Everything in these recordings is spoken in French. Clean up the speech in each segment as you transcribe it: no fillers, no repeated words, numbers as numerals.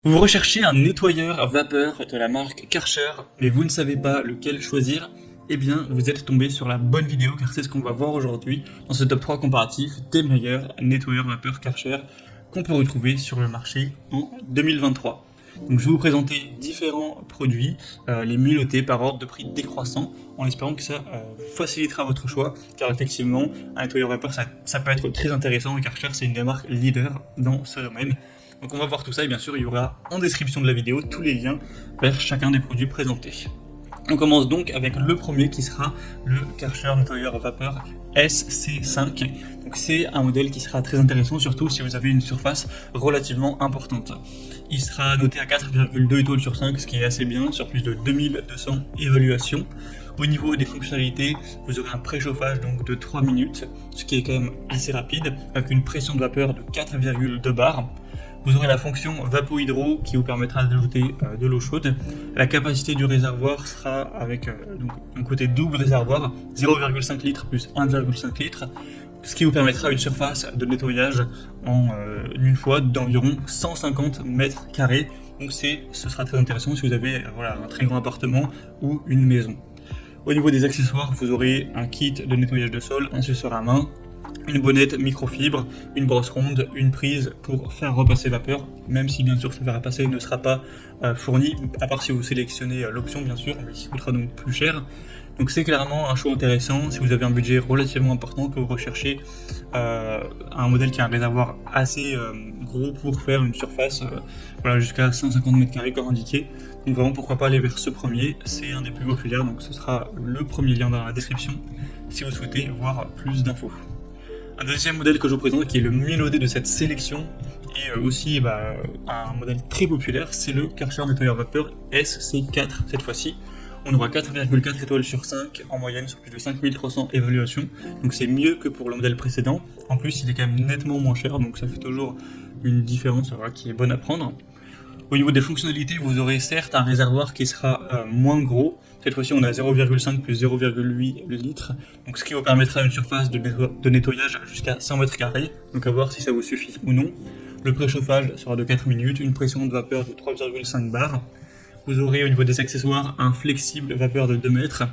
Vous recherchez un nettoyeur vapeur de la marque Karcher, mais vous ne savez pas lequel choisir? Eh bien, vous êtes tombé sur la bonne vidéo car c'est ce qu'on va voir aujourd'hui dans ce top 3 comparatif des meilleurs nettoyeurs vapeur Karcher qu'on peut retrouver sur le marché en 2023. Donc je vais vous présenter différents produits, les mieux notés par ordre de prix décroissant, en espérant que ça facilitera votre choix, car effectivement, un nettoyeur vapeur, ça peut être très intéressant, et Karcher, c'est une des marques leaders dans ce domaine. Donc on va voir tout ça, et bien sûr, il y aura en description de la vidéo tous les liens vers chacun des produits présentés. On commence donc avec le premier qui sera le Karcher nettoyeur vapeur SC5. Donc c'est un modèle qui sera très intéressant, surtout si vous avez une surface relativement importante. Il sera noté à 4,2 étoiles sur 5, ce qui est assez bien, sur plus de 2200 évaluations. Au niveau des fonctionnalités, vous aurez un préchauffage donc de 3 minutes, ce qui est quand même assez rapide, avec une pression de vapeur de 4,2 bars. Vous aurez la fonction Vapo-Hydro qui vous permettra d'ajouter de l'eau chaude. La capacité du réservoir sera avec donc un côté double réservoir, 0,5 litres plus 1,5 litres, ce qui vous permettra une surface de nettoyage en une fois d'environ 150 mètres carrés. Donc ce sera très intéressant si vous avez un très grand appartement ou une maison. Au niveau des accessoires, vous aurez un kit de nettoyage de sol, un suceur à main, une bonnette microfibre, une brosse ronde, une prise pour faire repasser vapeur, même si bien sûr ce faire repasser ne sera pas fourni, à part si vous sélectionnez l'option bien sûr, mais qui coûtera donc plus cher. Donc c'est clairement un choix intéressant si vous avez un budget relativement important, que vous recherchez un modèle qui a un réservoir assez gros pour faire une surface jusqu'à 150 m² comme indiqué. Donc vraiment pourquoi pas aller vers ce premier, c'est un des plus populaires, donc ce sera le premier lien dans la description si vous souhaitez voir plus d'infos. Un deuxième modèle que je vous présente, qui est le mieux noté de cette sélection, et aussi un modèle très populaire, c'est le Karcher nettoyeur vapeur SC4 cette fois-ci. On aura 4,4 étoiles sur 5 en moyenne sur plus de 5300 évaluations, donc c'est mieux que pour le modèle précédent. En plus, il est quand même nettement moins cher, donc ça fait toujours une différence qui est bonne à prendre. Au niveau des fonctionnalités, vous aurez certes un réservoir qui sera moins gros. Cette fois-ci, on a 0,5 plus 0,8 litres, donc ce qui vous permettra une surface de nettoyage jusqu'à 100 m², donc à voir si ça vous suffit ou non. Le préchauffage sera de 4 minutes, une pression de vapeur de 3,5 bars. Vous aurez au niveau des accessoires un flexible vapeur de 2 mètres,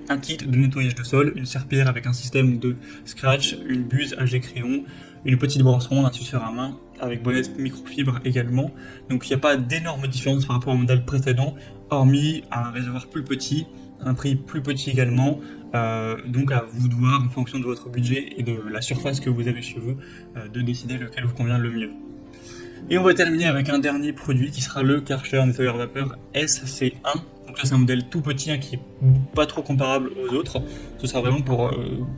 un kit de nettoyage de sol, une serpillière avec un système de scratch, une buse à jet crayon, une petite brosse ronde, un suceur à main avec bonnette microfibre également. Donc il n'y a pas d'énorme différence par rapport au modèle précédent, hormis un réservoir plus petit, un prix plus petit également. Donc à vous de voir en fonction de votre budget et de la surface que vous avez chez vous, de décider lequel vous convient le mieux. Et on va terminer avec un dernier produit qui sera le Karcher nettoyeur vapeur SC1. Donc là c'est un modèle tout petit qui est pas trop comparable aux autres. Ce sera vraiment pour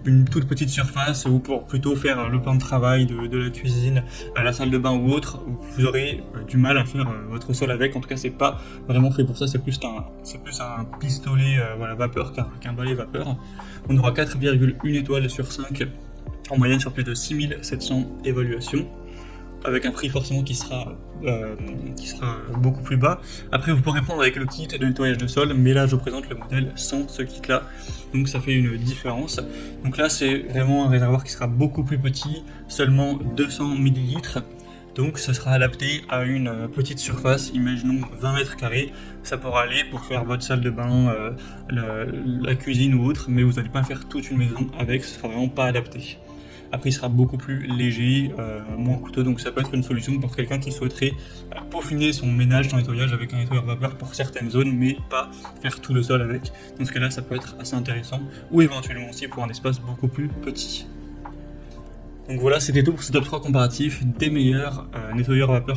une toute petite surface ou pour plutôt faire le plan de travail de la cuisine, la salle de bain ou autre. Vous aurez du mal à faire votre sol avec. En tout cas c'est pas vraiment fait pour ça. C'est plus un pistolet vapeur qu'un balai vapeur. On aura 4,1 étoiles sur 5 en moyenne sur plus de 6700 évaluations, avec un prix forcément qui sera beaucoup plus bas. Après vous pourrez prendre avec le kit de nettoyage de sol, mais là je vous présente le modèle sans ce kit là, donc ça fait une différence. Donc là c'est vraiment un réservoir qui sera beaucoup plus petit, seulement 200 ml, donc ça sera adapté à une petite surface, imaginons 20 m², ça pourra aller pour faire votre salle de bain, la cuisine ou autre, mais vous n'allez pas faire toute une maison avec, ce sera vraiment pas adapté. Après, il sera beaucoup plus léger, moins coûteux, donc ça peut être une solution pour quelqu'un qui souhaiterait peaufiner son ménage, son nettoyage avec un nettoyeur vapeur pour certaines zones, mais pas faire tout le sol avec. Dans ce cas-là, ça peut être assez intéressant, ou éventuellement aussi pour un espace beaucoup plus petit. Donc voilà, c'était tout pour ce top 3 comparatif des meilleurs nettoyeurs vapeur